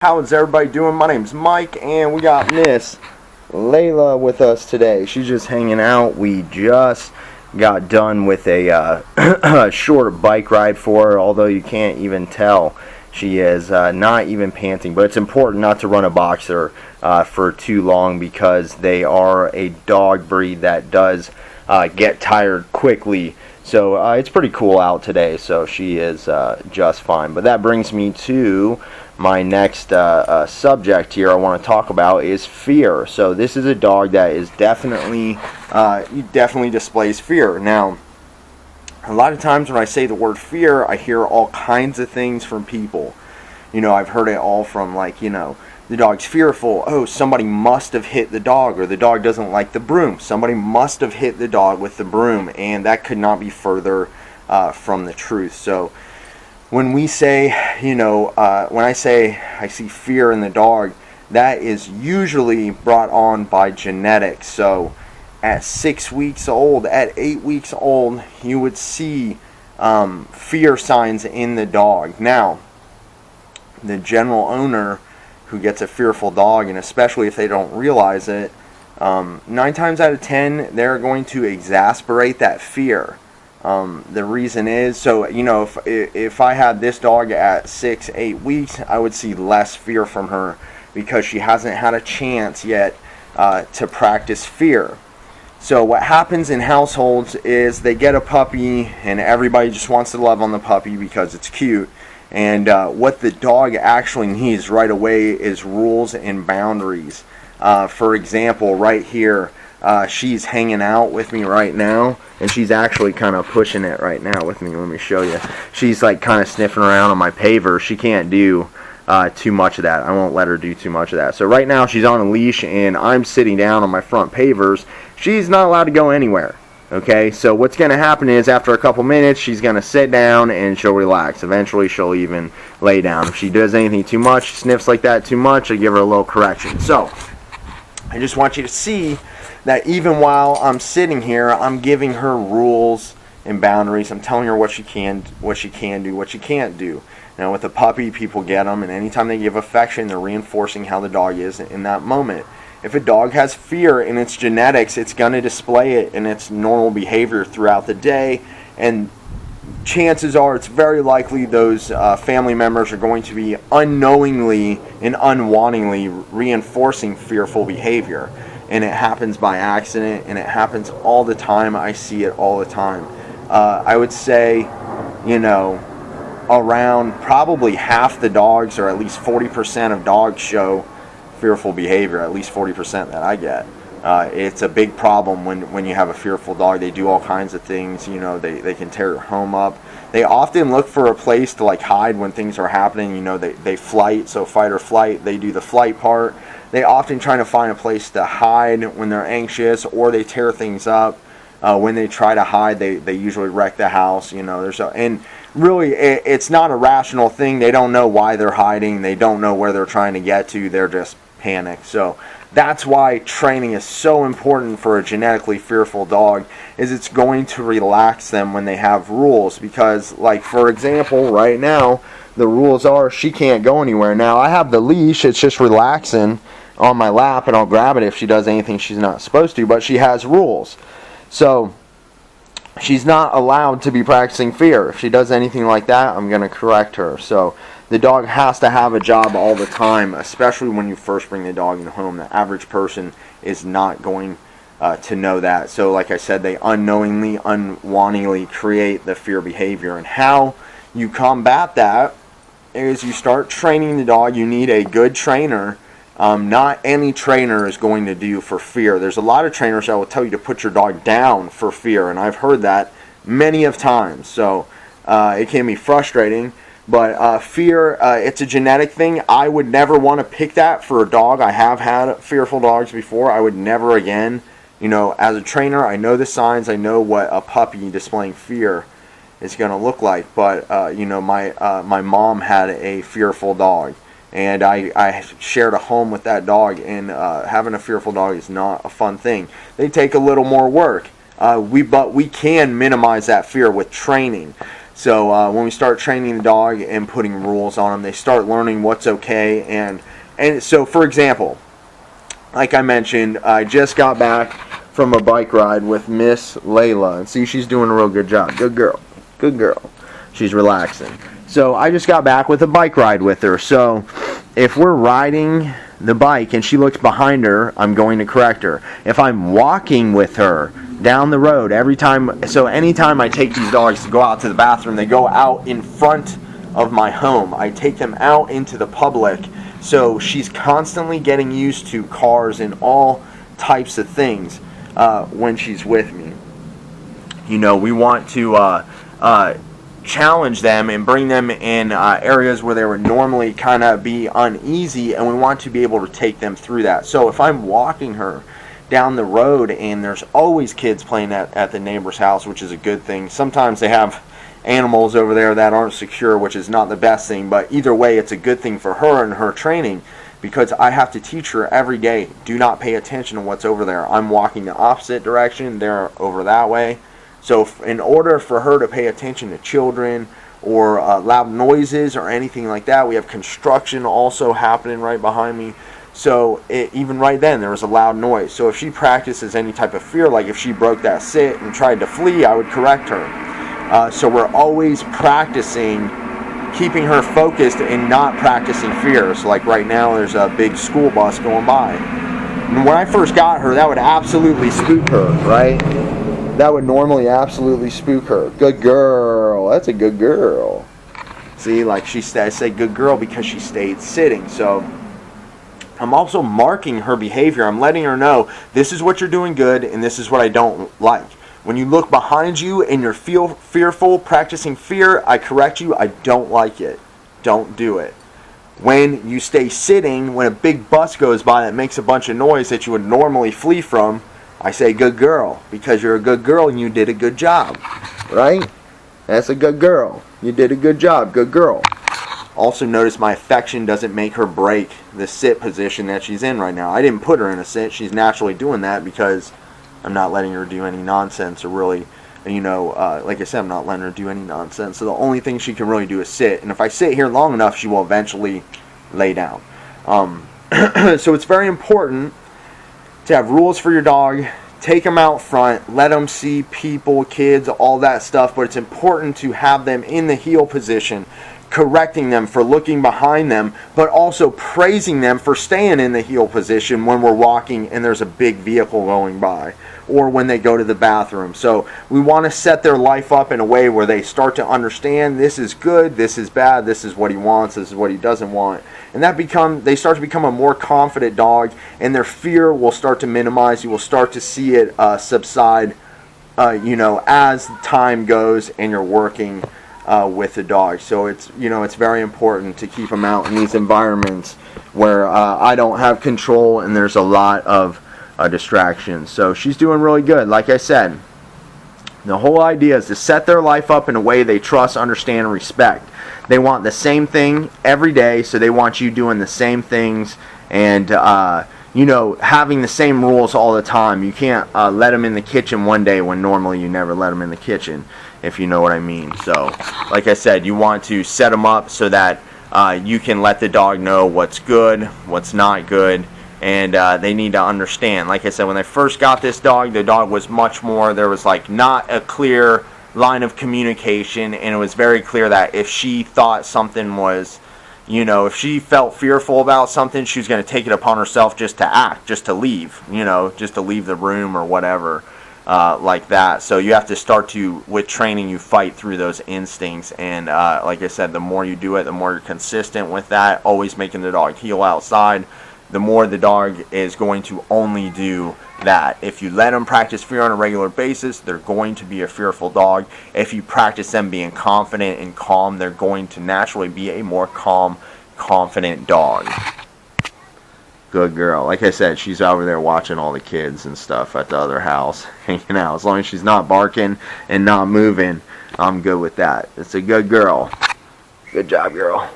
How's everybody doing? My name's Mike, and we got Miss Layla with us today. She's just hanging out. We just got done with a a short bike ride for her, although you can't even tell. She is not even panting, but it's important not to run a boxer for too long because they are a dog breed that does get tired quickly. So it's pretty cool out today, so she is just fine. But that brings me to my next subject here I want to talk about is fear. So this is a dog that is definitely displays fear. Now, a lot of times when I say the word fear, I hear all kinds of things from people. You know, I've heard it all from the dog's fearful. Oh, somebody must have hit the dog, or the dog doesn't like the broom. Somebody must have hit the dog with the broom, and that could not be further from the truth. So when we say, when I say I see fear in the dog, that is usually brought on by genetics. So at 6 weeks old, at 8 weeks old, you would see fear signs in the dog. Now, the general owner who gets a fearful dog, and especially if they don't realize it, 9 times out of 10, they're going to exasperate that fear. The reason is, so if I had this dog at 6-8 weeks, I would see less fear from her because she hasn't had a chance yet to practice fear. So what happens in households is they get a puppy and everybody just wants to love on the puppy because it's cute. And what the dog actually needs right away is rules and boundaries. For example, right here, she's hanging out with me right now, and she's actually kind of pushing it right now with me. Let me show you. She's like kind of sniffing around on my paver. She can't do too much of that. I won't let her do too much of that. So right now she's on a leash, and I'm sitting down on my front pavers. She's not allowed to go anywhere. Okay, so what's going to happen is after a couple minutes, she's going to sit down and she'll relax. Eventually, she'll even lay down. If she does anything too much, sniffs like that too much, I give her a little correction. So, I just want you to see that even while I'm sitting here, I'm giving her rules and boundaries. I'm telling her what she can do, what she can't do. Now, with a puppy, people get them, and anytime they give affection, they're reinforcing how the dog is in that moment. If a dog has fear in its genetics, it's going to display it in its normal behavior throughout the day, and chances are it's very likely those family members are going to be unknowingly and unwantingly reinforcing fearful behavior. And it happens by accident, and it happens all the time. I see it all the time. I would say, around probably half the dogs, or at least 40% of dogs show fearful behavior, at least 40% that I get. It's a big problem when you have a fearful dog. They do all kinds of things. They can tear your home up. They often look for a place to hide when things are happening. They flight, so fight or flight. They do the flight part. They often try to find a place to hide when they're anxious, or they tear things up. When they try to hide, they usually wreck the house. And really, it's not a rational thing. They don't know why they're hiding. They don't know where they're trying to get to. They're just panicked. So that's why training is so important for a genetically fearful dog, is it's going to relax them when they have rules. Because, for example, right now, the rules are she can't go anywhere. Now, I have the leash. It's just relaxing on my lap, and I'll grab it if she does anything she's not supposed to, but she has rules. So she's not allowed to be practicing fear. If she does anything like that, I'm going to correct her. So the dog has to have a job all the time, especially when you first bring the dog in the home. The average person is not going to know that. So like I said, they unknowingly, unwantingly create the fear behavior. And how you combat that is you start training the dog. You need a good trainer. Not any trainer is going to do for fear. There's a lot of trainers that will tell you to put your dog down for fear, and I've heard that many of times. So it can be frustrating. But fear, it's a genetic thing. I would never want to pick that for a dog. I have had fearful dogs before. I would never again. As a trainer, I know the signs. I know what a puppy displaying fear is going to look like. But, my mom had a fearful dog. And I shared a home with that dog. And having a fearful dog is not a fun thing. They take a little more work. But we can minimize that fear with training. So when we start training the dog and putting rules on them, they start learning what's okay. And so, for example, like I mentioned, I just got back from a bike ride with Miss Laila. And see, she's doing a real good job. Good girl. Good girl. She's relaxing. So I just got back with a bike ride with her. So if we're riding the bike and she looks behind her, I'm going to correct her. If I'm walking with her down the road, anytime I take these dogs to go out to the bathroom, they go out in front of my home. I take them out into the public. So she's constantly getting used to cars and all types of things when she's with me. We want to challenge them and bring them in areas where they would normally kind of be uneasy, and we want to be able to take them through that. So if I'm walking her down the road and there's always kids playing at the neighbor's house, which is a good thing. Sometimes they have animals over there that aren't secure, which is not the best thing, but either way, it's a good thing for her and her training, because I have to teach her every day, do not pay attention to what's over there. I'm walking the opposite direction, they're over that way. So in order for her to pay attention to children or loud noises or anything like that, we have construction also happening right behind me. So even right then, there was a loud noise. So if she practices any type of fear, like if she broke that sit and tried to flee, I would correct her. So we're always practicing keeping her focused and not practicing fear. So like right now, there's a big school bus going by. And when I first got her, that would absolutely spook her, right? That would normally absolutely spook her. Good girl. That's a good girl. See, like I say good girl because she stayed sitting. So I'm also marking her behavior. I'm letting her know this is what you're doing good and this is what I don't like. When you look behind you and you're fearful, practicing fear, I correct you. I don't like it. Don't do it. When you stay sitting, when a big bus goes by that makes a bunch of noise that you would normally flee from, I say good girl, because you're a good girl and you did a good job, right? That's a good girl. You did a good job, good girl. Also notice my affection doesn't make her break the sit position that she's in right now. I didn't put her in a sit. She's naturally doing that because I'm not letting her do any nonsense, or really, like I said, I'm not letting her do any nonsense. So the only thing she can really do is sit. And if I sit here long enough, she will eventually lay down. So it's very important to have rules for your dog. Take them out front, let them see people, kids, all that stuff, but it's important to have them in the heel position, correcting them for looking behind them, but also praising them for staying in the heel position when we're walking and there's a big vehicle going by, or when they go to the bathroom. So we want to set their life up in a way where they start to understand this is good, this is bad, this is what he wants, this is what he doesn't want. And they start to become a more confident dog, and their fear will start to minimize. You will start to see it subside, as time goes and you're working with the dog. So it's very important to keep them out in these environments where I don't have control and there's a lot of distractions. So she's doing really good. Like I said, the whole idea is to set their life up in a way they trust, understand, and respect. They want the same thing every day, so they want you doing the same things and having the same rules all the time. You can't let them in the kitchen one day when normally you never let them in the kitchen, if you know what I mean. So like I said, you want to set them up so that you can let the dog know what's good, what's not good, and they need to understand. Like I said, when I first got this dog, the dog was much more, there was like not a clear line of communication, and it was very clear that if she thought something was, if she felt fearful about something, she was going to take it upon herself just to act, just to leave, just to leave the room or whatever, like that. So you have to start to, with training, you fight through those instincts, and like I said, the more you do it, the more you're consistent with that, always making the dog heel outside, the more the dog is going to only do that. If you let them practice fear on a regular basis, they're going to be a fearful dog. If you practice them being confident and calm, they're going to naturally be a more calm, confident dog. Good girl. Like I said, she's over there watching all the kids and stuff at the other house, hanging out. As long as she's not barking and not moving, I'm good with that. It's a good girl. Good job, girl.